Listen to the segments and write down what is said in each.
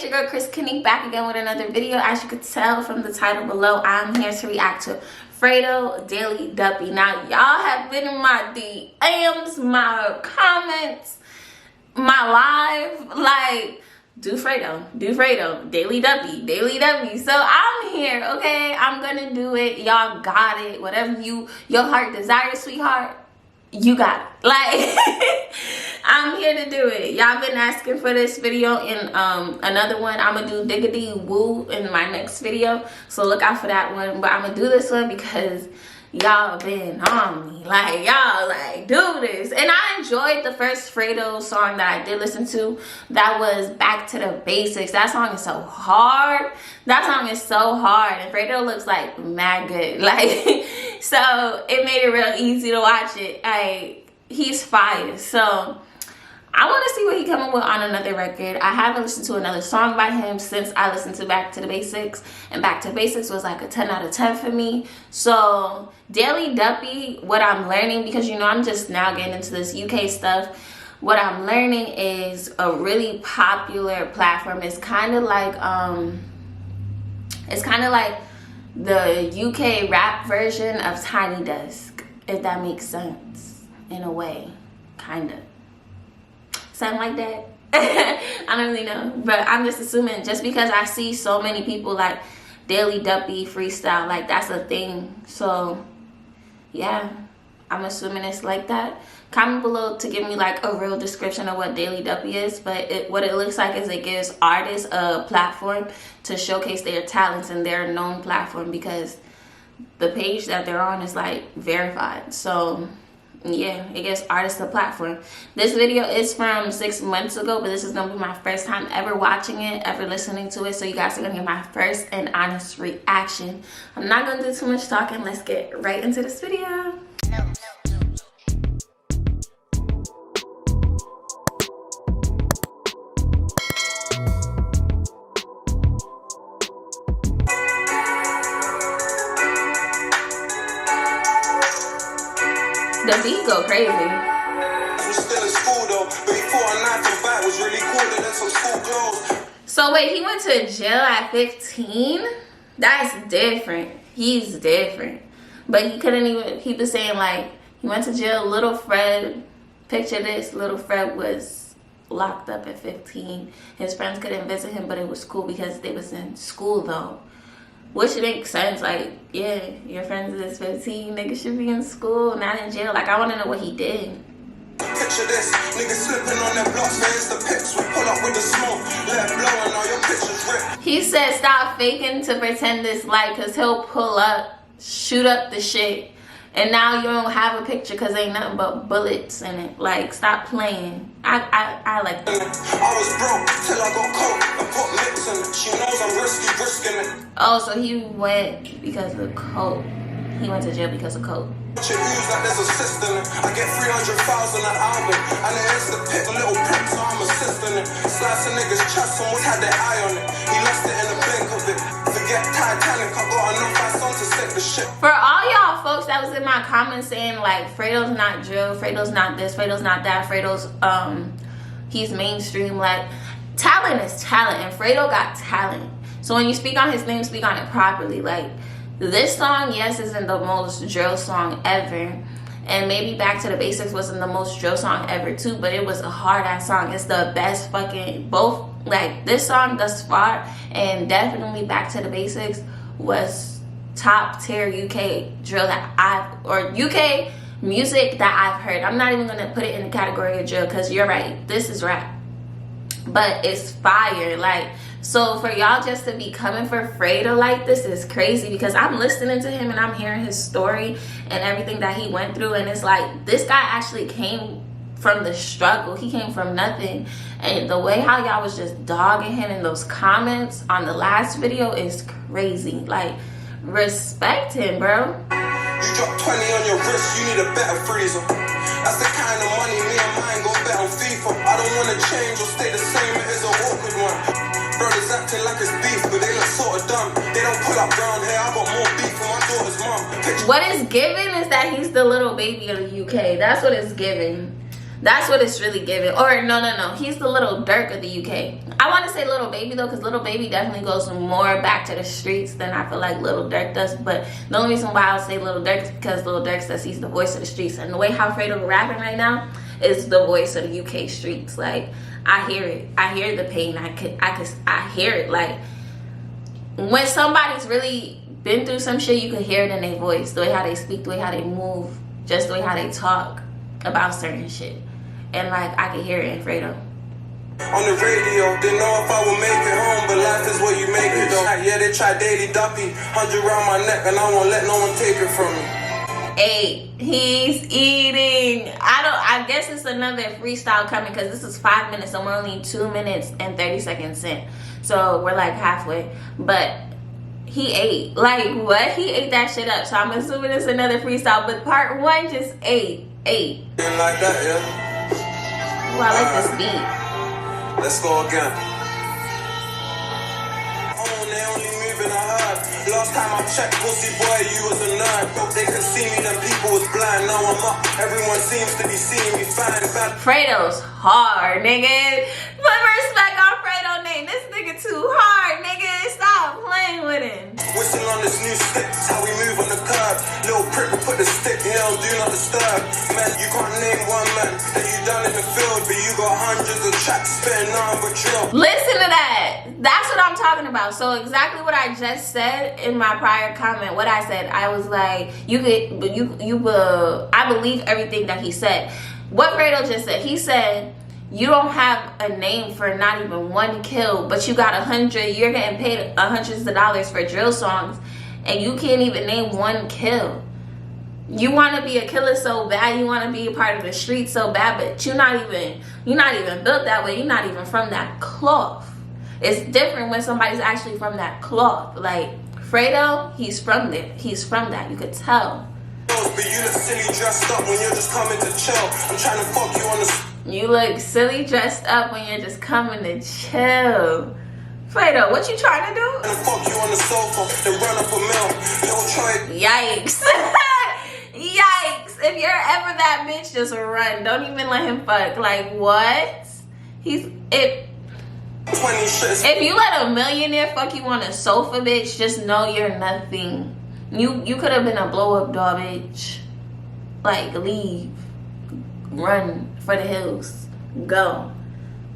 it's your girl Chris Kenny back again with another video. As you could tell from the title below, I'm here to react to Fredo Daily Duppy. Now, y'all have been in my DMs, my comments, my live, like, do Fredo, Daily Duppy, Daily Duppy. So I'm here, okay? I'm gonna do it. Y'all got it. Whatever your heart desires, sweetheart, you got it. Like, I'm here to do it. Y'all been asking for this video in another one. I'm gonna do Diggity Woo in my next video, so look out for that one. But I'm gonna do this one because y'all been on me, like, y'all like, do this. And I enjoyed the first Fredo song that I did listen to. That was Back to the Basics. That song is so hard. That song is so hard, and Fredo looks like mad good, like, so it made it real easy to watch it. He's fire. So I want to see what he coming with on another record. I haven't listened to another song by him since I listened to Back to the Basics, and Back to the Basics was like a 10 out of 10 for me. So Daily Duppy, what I'm learning, because you know I'm just now getting into this UK stuff, what I'm learning is a really popular platform. It's kind of like the UK rap version of Tiny Desk, if that makes sense, in a way, kind of. Something like that. I don't really know, but I'm just assuming, just because I see so many people like Daily Duppy freestyle, like that's a thing. So yeah, I'm assuming it's like that. Comment below to give me like a real description of what Daily Duppy is, but what it looks like is it gives artists a platform to showcase their talents in their known platform, because the page that they're on is like verified. So yeah, it gives artists a platform. This video is from 6 months ago, but this is gonna be my first time ever watching it, ever listening to it, so you guys are gonna get my first and honest reaction. I'm not gonna do too much talking. Let's get right into this video. The beat go crazy. Still in school though, but he thought a 9 to 5 was really cool, and then some school clothes. So wait, he went to jail at 15? That's different. He's different. But he couldn't even, he was saying like, he went to jail, little Fred, picture this, little Fred was locked up at 15. His friends couldn't visit him, but it was cool because they was in school though. Which makes sense, like, yeah, your friends is 15, niggas should be in school, not in jail. Like, I want to know what he did. Picture this, niggas slipping on their blocks, there's the pics, we pull up with the smoke, let blow and all your pictures rip. He said stop faking to pretend it's light, because he'll pull up, shoot up the shit, and now you don't have a picture because ain't nothing but bullets in it. Like, stop playing. I like that. I was broke till I got coke. I put licks in it. She knows I'm risking it. Oh, so he went because of coke. He went to jail because of coke. She use like there's a system. I get 300,000 an album, and it is the pick, little prick, so I'm assisting it. Slice a nigga's chest, someone had their eye on it. He lost it in the blink of it. Forget Titanic, I got enough ice on to set the shit. For all y'all folks that was in my comments saying like Fredo's not drill, Fredo's not this, Fredo's not that, Fredo's he's mainstream, like, talent is talent, and Fredo got talent. So when you speak on his name, speak on it properly. Like, this song, yes, isn't the most drill song ever, and maybe Back to the Basics wasn't the most drill song ever too, but it was a hard ass song. It's the best fucking, both, like, this song thus far and definitely Back to the Basics was top tier UK drill that UK music that I've heard. I'm not even gonna put it in the category of drill, because you're right, this is rap, but it's fire. Like, so for y'all just to be coming for Fredo like this is crazy, because I'm listening to him and I'm hearing his story and everything that he went through, and it's like, this guy actually came from the struggle. He came from nothing, and the way how y'all was just dogging him in those comments on the last video is crazy. Like, respect him, bro. You drop 20 on your wrist, you need a better freezer. That's the kind of money me and mine go bet on FIFA. I don't want to change or stay the same, it is an awkward one. Brothers acting like it's beef, but they look sort of dumb. They don't pull up round here, I got more beef for my daughter's mom. What it's giving is that he's the little baby of the UK. That's what it's giving. That's what it's really giving. Or no. He's the Little Durk of the UK. I want to say Little Baby though, because Little Baby definitely goes more back to the streets than I feel like Little Durk does. But the only reason why I'll say Little Durk is because Little Durk says he's the voice of the streets, and the way how Fredo rapping right now is the voice of the UK streets. Like, I hear it. I hear the pain. I hear it. Like, when somebody's really been through some shit, you can hear it in their voice, the way how they speak, the way how they move, just the way how they talk about certain shit. And like, I can hear it in Fredo. On the radio, didn't know if I would make it home, but life is what you make it though. Yeah, they try daily Duppy, 100 around my neck, and I won't let no one take it from me. Hey, he's eating. I guess it's another freestyle coming, because this is 5 minutes and we're only 2 minutes and 30 seconds in. So we're like halfway. But he ate. Like, what? He ate that shit up. So I'm assuming it's another freestyle. But part one just ate. Didn't like that, yeah? Ooh, I like this beat. Let's go again. Oh, they only move in a herd. Last time I checked, pussy boy, you was a nerd. Hope they can see me, them people was blind. Now I'm up. Everyone seems to be seeing me fine. Bad. Fredo's hard, nigga. Put respect on Fredo name. This nigga too hard, nigga. Stop playing with him. Whistle on this new stick, that's how we move on the curb. Little prick will put the stick down, do not disturb. Man, you can't name one man that you done in the field, but you got hundreds of tracks spitting nothing but drill. Listen to that. That's what I'm talking about. So exactly what I just said in my prior comment. What I said, I was like, I believe everything that he said. What Fredo just said, he said, you don't have a name for not even one kill, but you got 100. You're getting paid hundreds of dollars for drill songs, and you can't even name one kill. You want to be a killer so bad, you want to be a part of the street so bad, but you're not even built that way. You're not even from that cloth. It's different when somebody's actually from that cloth. Like Fredo, he's from there. He's from that. You could tell. But you look silly dressed up when you're just coming to chill. I'm trying to fuck you on the. You look silly dressed up when you're just coming to chill. Fredo, what you trying to do? And fuck you on the sofa, then run up a mill. Little Troy. Yikes. Yikes. If you're ever that bitch, just run. Don't even let him fuck. Like, what? If you let a millionaire fuck you on a sofa, bitch, just know you're nothing. You could have been a blow up doll, bitch. Like, leave. Run for the hills. Go.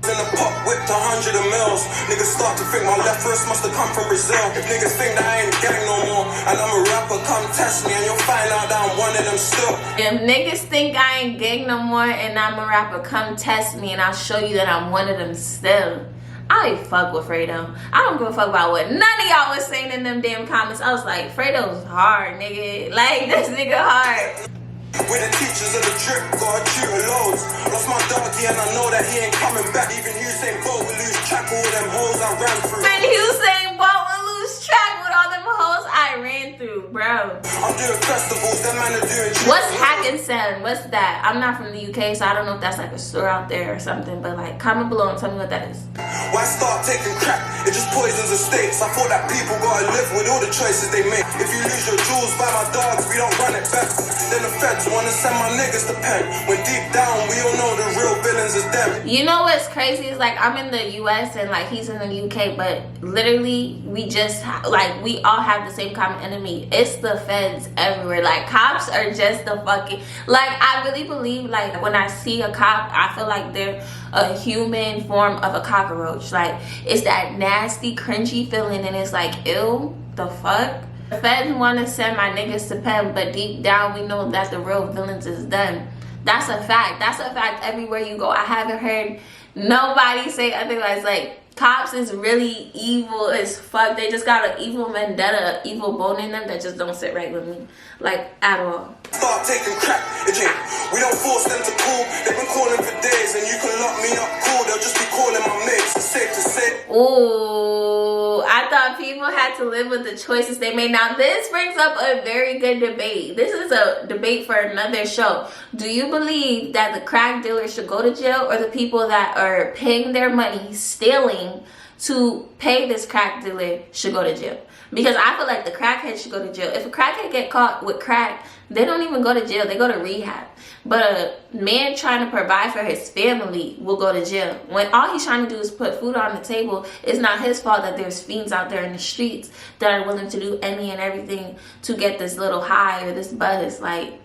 In the pop whipped 100 of mils. Niggas start to think my left wrist must have come from Brazil. If niggas think that I ain't gang no more and I'm a rapper, come test me and you'll find out that I'm one of them still. If niggas think I ain't gang no more and I'm a rapper, come test me and I'll show you that I'm one of them still. I fuck with Fredo. I don't give a fuck about what none of y'all was saying in them damn comments. I was like, Fredo's hard, nigga. Like, this nigga hard. With the teachers of the drip, got a tutor loads. Lost my doggy and I know that he ain't coming back. Even Usain Bolt will lose track of all them hoes I ran through. And Usain Bolt will lose track with all them hoes I ran through, bro. I'm doing festivals, that man are doing. What's Hackensack? What's that? I'm not from the UK, so I don't know if that's like a store out there or something. But like, comment below and tell me what that is. Why start taking crack? It just poisons the states. I thought that people gotta live with all the choices they make. If you lose your jewels by my dogs, we don't run it back. Then the feds wanna send my niggas to pen. When deep down, we all know the real villains is them. You know what's crazy is like, I'm in the US and like he's in the UK, but literally we just like, we all have the same common enemy. It's the feds everywhere. Like, cops are just the fucking, like, I really believe like when I see a cop, I feel like they're a human form of a cockroach. Like, it's that nasty cringy feeling and it's like, ew, the fuck. The feds want to send my niggas to pen, but deep down we know that the real villains is them. That's a fact. That's a fact everywhere you go. I haven't heard nobody say otherwise. Like, cops is really evil as fuck. They just got an evil vendetta, evil bone in them that just don't sit right with me, like, at all. Start taking crap, we don't force them to call. They've been calling for days and you can lock me up cool. They'll just be calling my mates. It's safe to say. Ooh, I thought people had to live with the choices they made. Now this brings up a very good debate. This is a debate for another show. Do you believe that the crack dealers should go to jail, or the people that are paying their money, stealing to pay this crack dealer should go to jail. Because I feel like the crackhead should go to jail. If a crackhead get caught with crack, they don't even go to jail. They go to rehab. But a man trying to provide for his family will go to jail. When all he's trying to do is put food on the table, it's not his fault that there's fiends out there in the streets that are willing to do any and everything to get this little high or this buzz. Like,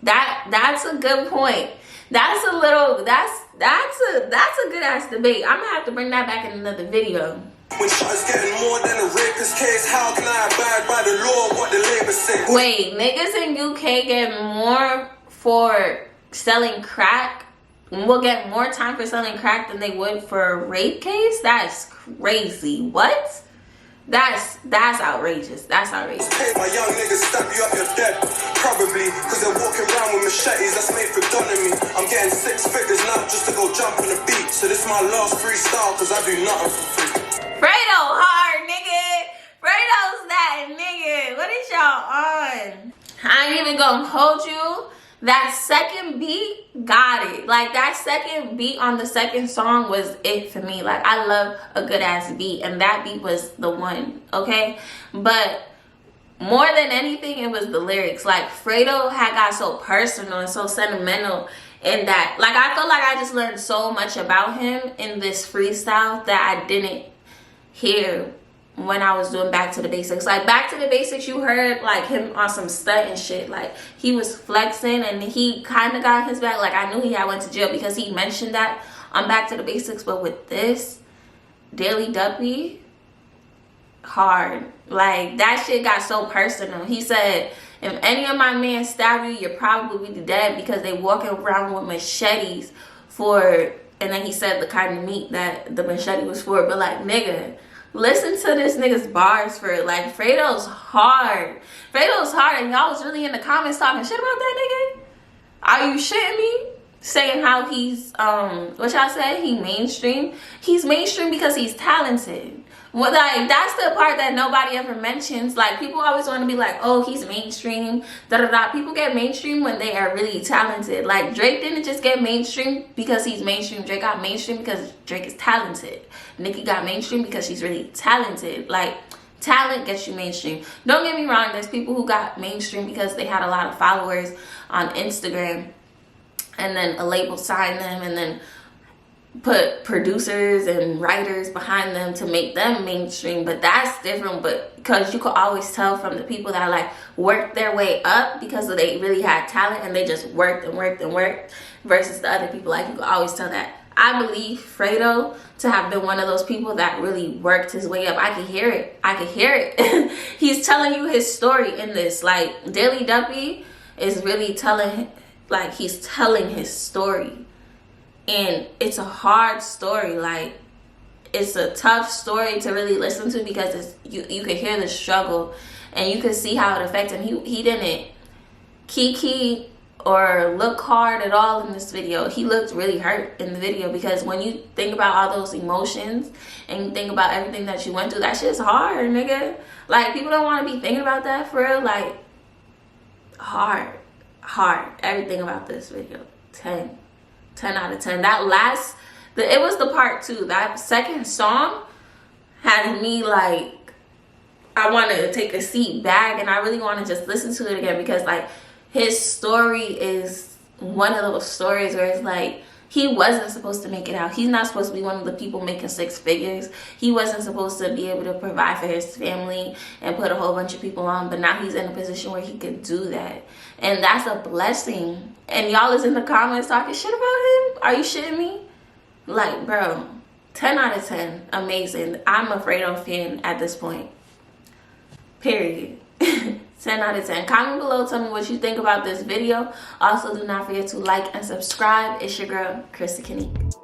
that's a good point. That's a good ass debate. I'm gonna have to bring that back in another video. When shot's getting more than a rapist case, how can I abide by the law, what the labor say? Wait, niggas in UK get more for selling crack, will get more time for selling crack than they would for a rape case? That's crazy. What? That's outrageous. That's outrageous. My young niggas stab you up, you're dead. Probably, cause they're walking around with machetes that's made for me. I'm getting 6 figures now just to go jump on the beat. So this my last freestyle, cause I do nothing for free. Fredo hard, nigga. Fredo's that nigga. What is y'all on? I ain't even gonna hold you. That second beat got it. Like, that second beat on the second song was it for me. Like, I love a good ass beat, and that beat was the one, okay? But more than anything, it was the lyrics. Like, Fredo had got so personal and so sentimental in that. Like, I feel like I just learned so much about him in this freestyle that I didn't hear when I was doing Back to the Basics. Like, Back to the Basics, you heard like him on some stunt and shit. Like, he was flexing and he kind of got his back. Like, I knew he had went to jail because he mentioned that on Back to the Basics. But with this, Daily Duppy, hard. Like, that shit got so personal. He said, if any of my men stab you, you're probably dead because they walking around with machetes for, and then he said the kind of meat that the machete was for. But like, nigga, listen to this nigga's bars for it. Like, Fredo's hard. Fredo's hard, and y'all was really in the comments talking shit about that nigga. Are you shitting me? Saying how he's, what y'all said? He mainstream. He's mainstream because he's talented. Well, like, that's the part that nobody ever mentions. Like, people always want to be like, oh, he's mainstream, da-da-da. People get mainstream when they are really talented. Like, Drake didn't just get mainstream because he's mainstream. Drake got mainstream because Drake is talented. Nicki got mainstream because she's really talented. Like, talent gets you mainstream. Don't get me wrong, there's people who got mainstream because they had a lot of followers on Instagram, and then a label signed them, and then put producers and writers behind them to make them mainstream. But that's different. But because you could always tell from the people that like worked their way up because they really had talent and they just worked and worked and worked, versus the other people. Like, you could always tell that. I believe Fredo to have been one of those people that really worked his way up. I could hear it. I could hear it. He's telling you his story in this. Like, Daily Duppy is really telling, like, he's telling his story. And it's a hard story. Like, it's a tough story to really listen to because it's, you can hear the struggle and you can see how it affects him. He didn't kiki or look hard at all in this video. He looked really hurt in the video because when you think about all those emotions and you think about everything that you went through, that shit's hard, nigga. Like, people don't want to be thinking about that for real. Like, hard. Everything about this video, 10 out of 10. That last, it was the part 2. That second song had me like, I want to take a seat back and I really want to just listen to it again because like, his story is one of those stories where it's like, he wasn't supposed to make it out. He's not supposed to be one of the people making 6 figures. He wasn't supposed to be able to provide for his family and put a whole bunch of people on. But now he's in a position where he could do that. And that's a blessing. And y'all is in the comments talking shit about him? Are you shitting me? Like, bro, 10 out of 10. Amazing. I'm a Fredo fan at this point. Period. 10 out of 10. Comment below, tell me what you think about this video. Also, do not forget to like and subscribe. It's your girl, Krista Kinique.